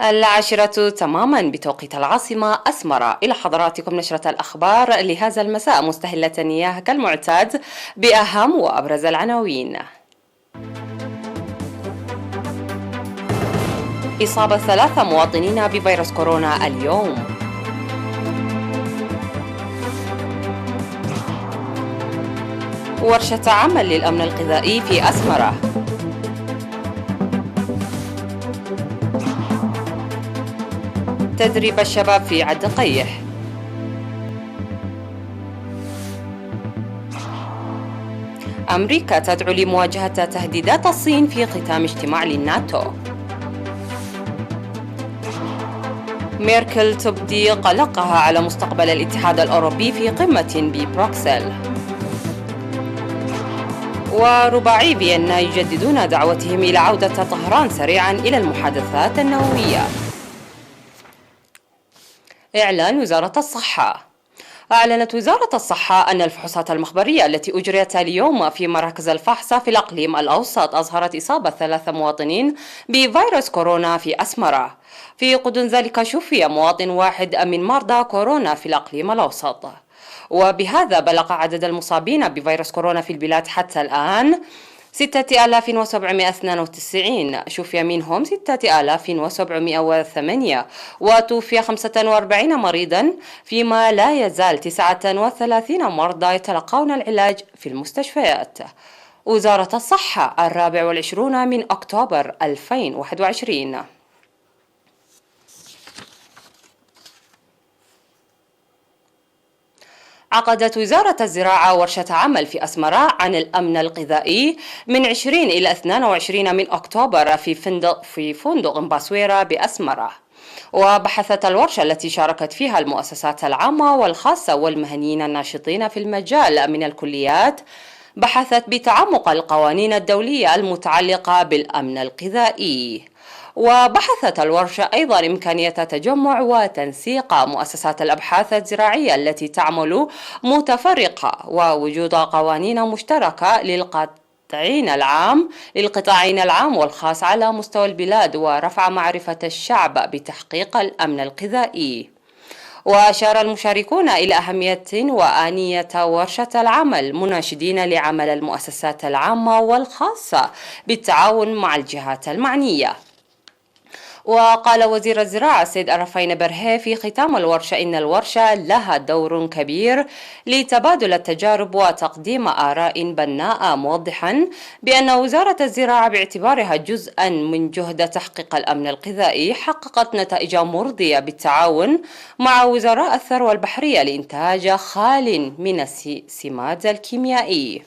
العاشرة تماما بتوقيت العاصمة أسمرة. إلى حضراتكم نشرة الأخبار لهذا المساء، مستهلة إياه كالمعتاد بأهم وأبرز العناوين. إصابة 3 مواطنين بفيروس كورونا اليوم. ورشة عمل للأمن الغذائي في أسمرة. تدريب الشباب في عد قيح. أمريكا تدعو لمواجهة تهديدات الصين في ختام اجتماع للناتو. ميركل تبدي قلقها على مستقبل الاتحاد الأوروبي في قمة ببروكسل. ورباعي فيينا يجددون دعوتهم إلى عودة طهران سريعا إلى المحادثات النووية. إعلان وزارة الصحة. أعلنت وزارة الصحة أن الفحوصات المخبرية التي أجريت اليوم في مراكز الفحص في الإقليم الأوسط أظهرت إصابة 3 مواطنين بفيروس كورونا في أسمرة. في غضون ذلك شفي مواطن واحد من مرضى كورونا في الإقليم الأوسط، وبهذا بلغ عدد المصابين بفيروس كورونا في البلاد حتى الآن 6792. شفي منهم 6708، وتوفي 45 مريضا، فيما لا يزال 39 مرضى يتلقون العلاج في المستشفيات. وزارة الصحة 24 من أكتوبر 2021. عقدت وزارة الزراعة ورشة عمل في أسمرة عن الأمن الغذائي من 20 إلى 22 من أكتوبر في فندق مباسويرا بأسمرة. وبحثت الورشة التي شاركت فيها المؤسسات العامة والخاصة والمهنيين الناشطين في المجال من الكليات، بحثت بتعمق القوانين الدولية المتعلقة بالأمن الغذائي. وبحثت الورشة أيضا إمكانية تجمع وتنسيق مؤسسات الأبحاث الزراعية التي تعمل متفرقة، ووجود قوانين مشتركة للقطاعين العام والخاص على مستوى البلاد، ورفع معرفة الشعب بتحقيق الأمن الغذائي. وأشار المشاركون إلى أهمية وآنية ورشة العمل، مناشدين لعمل المؤسسات العامة والخاصة بالتعاون مع الجهات المعنية. وقال وزير الزراعة السيد أرفين برهي في ختام الورشة إن الورشة لها دور كبير لتبادل التجارب وتقديم آراء بناءة، موضحا بأن وزارة الزراعة باعتبارها جزءا من جهد تحقيق الأمن الغذائي حققت نتائج مرضية بالتعاون مع وزراء الثروة البحرية لإنتاج خال من السماد الكيميائي.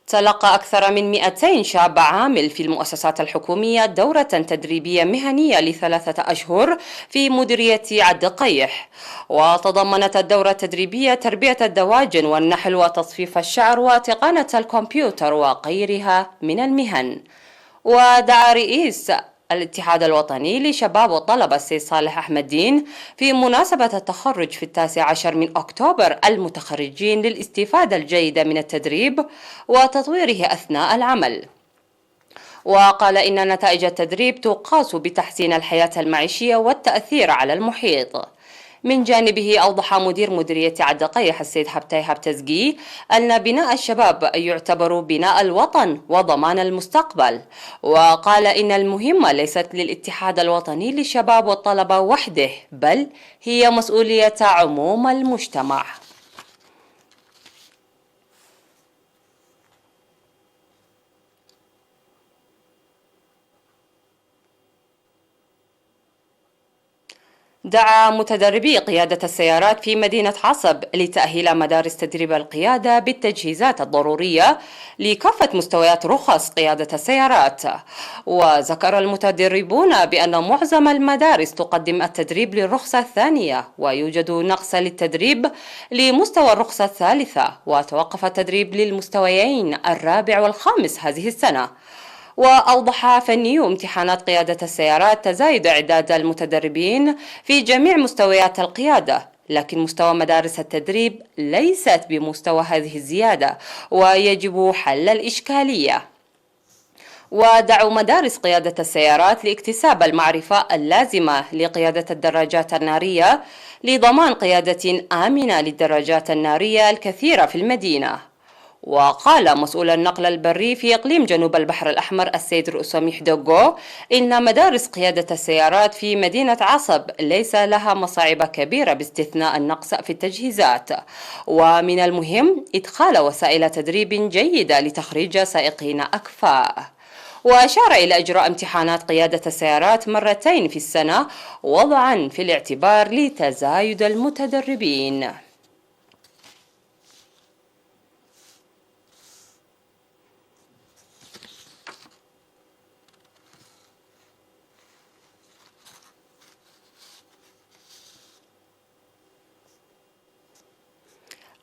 تلقى أكثر من 200 شاب عامل في المؤسسات الحكومية دورة تدريبية مهنية ل3 أشهر في مديرية عد قيح، وتضمنت الدورة التدريبية تربية الدواجن والنحل وتصفيف الشعر وتقنية الكمبيوتر وغيرها من المهن. ودعا رئيس الاتحاد الوطني لشباب والطلبة السيد صالح أحمد دين في مناسبة التخرج في 19 من أكتوبر المتخرجين للاستفادة الجيدة من التدريب وتطويره أثناء العمل. وقال إن نتائج التدريب تقاس بتحسين الحياة المعيشية والتأثير على المحيط. من جانبه أوضح مدير مديرية عد قيح السيد حبتاي هبتزقي أن بناء الشباب يعتبر بناء الوطن وضمان المستقبل، وقال إن المهمة ليست للاتحاد الوطني للشباب والطلبة وحده، بل هي مسؤولية عموم المجتمع. دعا متدربي قيادة السيارات في مدينة عصب لتأهيل مدارس تدريب القيادة بالتجهيزات الضرورية لكافة مستويات رخص قيادة السيارات. وذكر المتدربون بأن معظم المدارس تقدم التدريب للرخصة الثانية، ويوجد نقص للتدريب لمستوى الرخصة الثالثة، وتوقف التدريب للمستويين الرابع والخامس هذه السنة. وأوضح فنيو امتحانات قيادة السيارات تزايد إعداد المتدربين في جميع مستويات القيادة لكن مستوى مدارس التدريب ليست بمستوى هذه الزيادة، ويجب حل الإشكالية. ودعوا مدارس قيادة السيارات لاكتساب المعرفة اللازمة لقيادة الدراجات النارية لضمان قيادة آمنة للدراجات النارية الكثيرة في المدينة. وقال مسؤول النقل البري في إقليم جنوب البحر الأحمر السيد رؤسوميح دوغو إن مدارس قيادة السيارات في مدينة عصب ليس لها مصاعب كبيرة باستثناء النقص في التجهيزات، ومن المهم إدخال وسائل تدريب جيدة لتخريج سائقين أكفاء. وأشار إلى إجراء امتحانات قيادة السيارات مرتين في السنة وضعا في الاعتبار لتزايد المتدربين.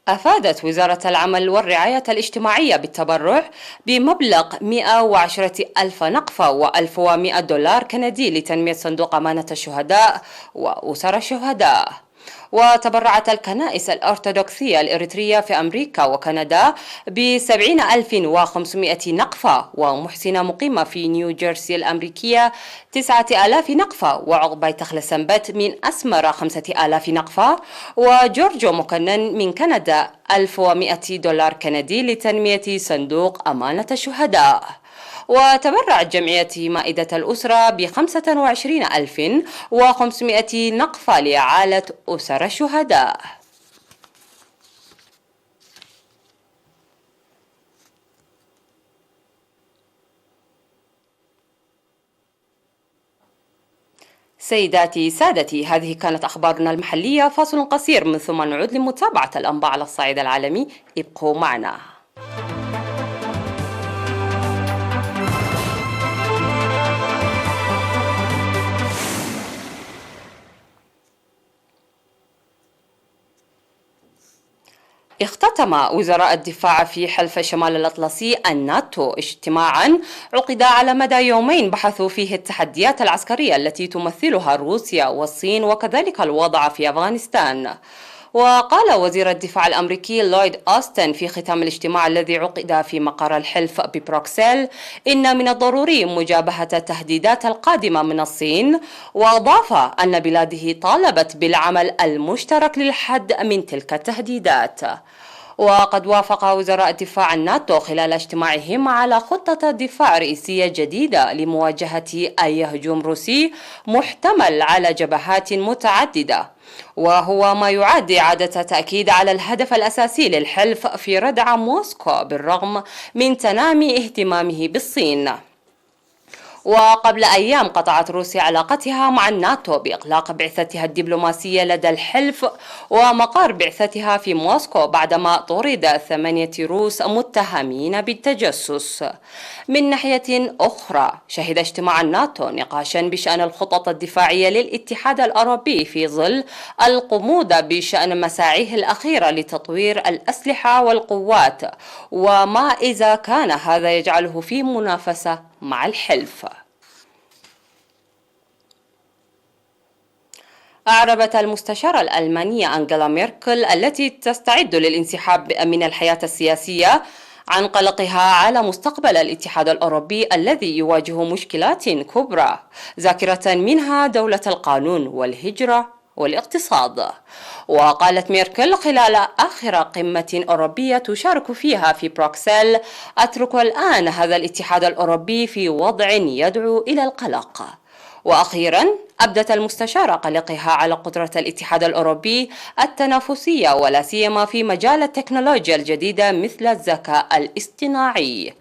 أفادت وزارة العمل والرعاية الاجتماعية بالتبرع بمبلغ 110 ألف نقفة و1100 دولار كندي لتنمية صندوق أمانة الشهداء وأسر الشهداء. وتبرعت الكنائس الأرثوذكسية الإريترية في أمريكا وكندا ب70,500 نقفة، ومحسنة مقيمة في نيوجيرسي الأمريكية 9,000 نقفة، وعقبة تخلسنبت من أسمر 5,000 نقفة، وجورجو مكنن من كندا 1,100 دولار كندي لتنمية صندوق أمانة الشهداء. وتبرعت جمعية مائدة الأسرة ب25,500 نقفة لإعالة أسر الشهداء. سيداتي سادتي، هذه كانت أخبارنا المحلية. فاصل قصير من ثم نعود لمتابعة الأنباء على الصعيد العالمي. ابقوا معنا. اختتم وزراء الدفاع في حلف شمال الأطلسي الناتو اجتماعا عقد على مدى يومين بحثوا فيه التحديات العسكرية التي تمثلها روسيا والصين وكذلك الوضع في أفغانستان. وقال وزير الدفاع الأمريكي لويد أوستن في ختام الاجتماع الذي عقد في مقر الحلف ببروكسل إن من الضروري مجابهة التهديدات القادمة من الصين، وأضاف أن بلاده طالبت بالعمل المشترك للحد من تلك التهديدات. وقد وافق وزراء الدفاع الناتو خلال اجتماعهم على خطة دفاع رئيسية جديدة لمواجهة أي هجوم روسي محتمل على جبهات متعددة، وهو ما يعد إعادة تأكيد على الهدف الأساسي للحلف في ردع موسكو بالرغم من تنامي اهتمامه بالصين. وقبل أيام قطعت روسيا علاقتها مع الناتو بإغلاق بعثتها الدبلوماسية لدى الحلف ومقر بعثتها في موسكو بعدما طرد 8 روس متهمين بالتجسس. من ناحية أخرى، شهد اجتماع الناتو نقاشا بشأن الخطط الدفاعية للاتحاد الأوروبي في ظل القمود بشأن مساعيه الأخيرة لتطوير الأسلحة والقوات، وما إذا كان هذا يجعله في منافسة مع الحلف. أعربت المستشارة الألمانية أنجيلا ميركل التي تستعد للانسحاب من الحياة السياسية عن قلقها على مستقبل الاتحاد الأوروبي الذي يواجه مشكلات كبرى، ذاكرة منها دولة القانون والهجرة والاقتصاد. وقالت ميركل خلال آخر قمة أوروبية تشارك فيها في بروكسل: أترك الآن هذا الاتحاد الأوروبي في وضع يدعو إلى القلق. وأخيرا أبدت المستشارة قلقها على قدرة الاتحاد الأوروبي التنافسية ولا سيما في مجال التكنولوجيا الجديدة مثل الذكاء الاصطناعي.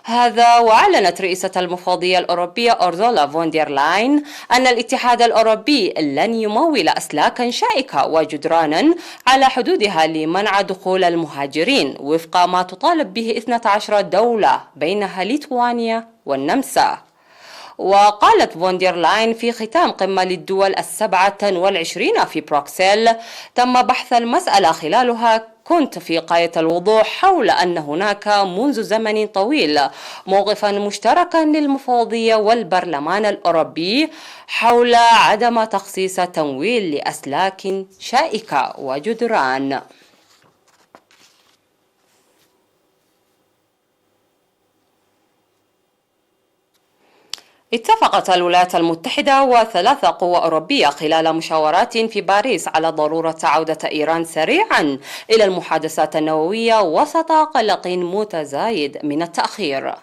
هذا وأعلنت رئيسة المفوضية الأوروبية أورزولا فون دير لاين أن الاتحاد الأوروبي لن يمول أسلاكا شائكة وجدرانا على حدودها لمنع دخول المهاجرين وفق ما تطالب به 12 دولة بينها ليتوانيا والنمسا. وقالت فوندير لاين في ختام قمة للدول 27 في بروكسل: تم بحث المسألة خلالها كنت في غاية الوضوح حول أن هناك منذ زمن طويل موقفا مشتركا للمفوضية والبرلمان الأوروبي حول عدم تخصيص تمويل لأسلاك شائكة وجدران. اتفقت الولايات المتحدة وثلاث قوى أوروبية خلال مشاورات في باريس على ضرورة عودة إيران سريعا إلى المحادثات النووية وسط قلق متزايد من التأخير.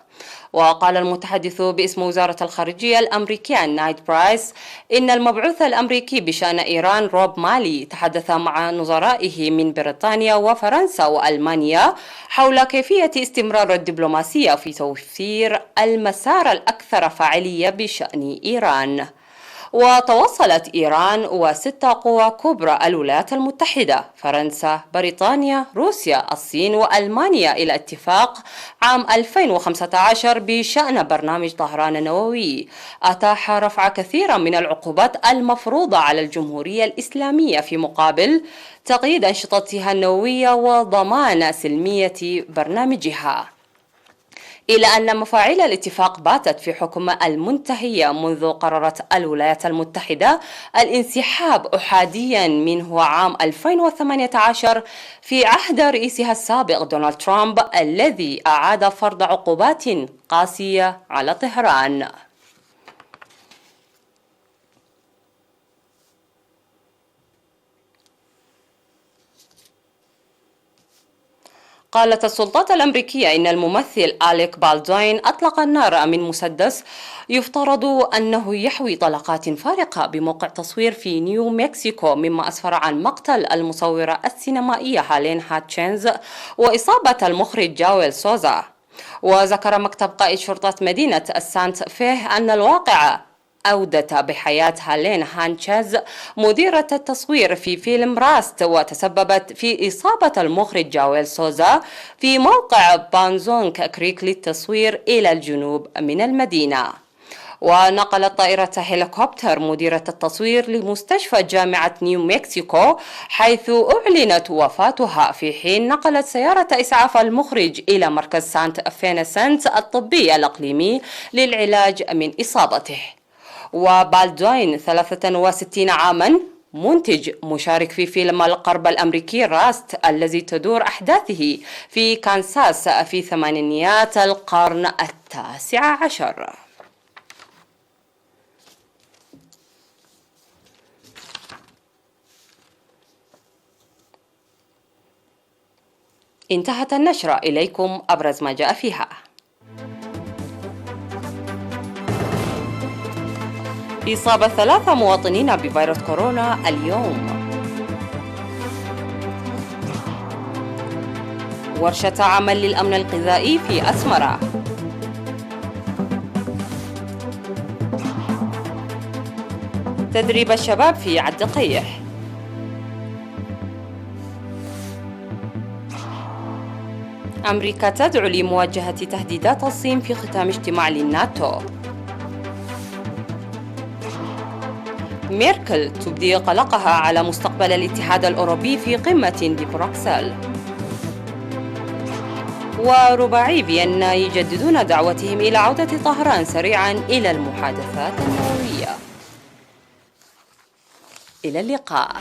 وقال المتحدث باسم وزارة الخارجية الأمريكية نايد برايس إن المبعوث الأمريكي بشأن إيران روب مالي تحدث مع نظرائه من بريطانيا وفرنسا وألمانيا حول كيفية استمرار الدبلوماسية في توفير المسار الأكثر فاعلية بشأن إيران. وتوصلت إيران وست قوى كبرى الولايات المتحدة، فرنسا، بريطانيا، روسيا، الصين وألمانيا إلى اتفاق عام 2015 بشأن برنامج طهران النووي أتاح رفع كثيرا من العقوبات المفروضة على الجمهورية الإسلامية في مقابل تقييد أنشطتها النووية وضمان سلمية برنامجها. إلى أن مفاعيل الاتفاق باتت في حكم المنتهية منذ قررت الولايات المتحدة الانسحاب أحاديا منه عام 2018 في عهد رئيسها السابق دونالد ترامب الذي أعاد فرض عقوبات قاسية على طهران. قالت السلطات الأمريكية إن الممثل أليك بالدوين أطلق النار من مسدس يفترض أنه يحوي طلقات فارقة بموقع تصوير في نيو مكسيكو، مما أسفر عن مقتل المصورة السينمائية هالين هاتشينز وإصابة المخرج جويل سوزا. وذكر مكتب قائد شرطة مدينة سانت فيه أن الواقعة أودت بحياة هالين هانشيز مديرة التصوير في فيلم راست، وتسببت في إصابة المخرج جويل سوزا في موقع بانزونغ كريك للتصوير إلى الجنوب من المدينة. ونقلت طائرة هليكوبتر مديرة التصوير لمستشفى جامعة نيو مكسيكو حيث أعلنت وفاتها، في حين نقلت سيارة إسعاف المخرج إلى مركز سانت فينسنت الطبي الإقليمي للعلاج من إصابته. وبالدوين 63 عاما منتج مشارك في فيلم القرب الأمريكي راست الذي تدور أحداثه في كانساس في ثمانينيات القرن ال19. انتهت النشرة، إليكم أبرز ما جاء فيها. إصابة 3 مواطنين بفيروس كورونا اليوم. ورشة عمل للأمن الغذائي في أسمرة. تدريب الشباب في عد قيح. أمريكا تدعو لمواجهة تهديدات الصين في ختام اجتماع للناتو. ميركل تبدي قلقها على مستقبل الاتحاد الأوروبي في قمة ببروكسل. ورباعي فيينا يجددون دعوتهم إلى عودة طهران سريعا إلى المحادثات النووية. إلى اللقاء.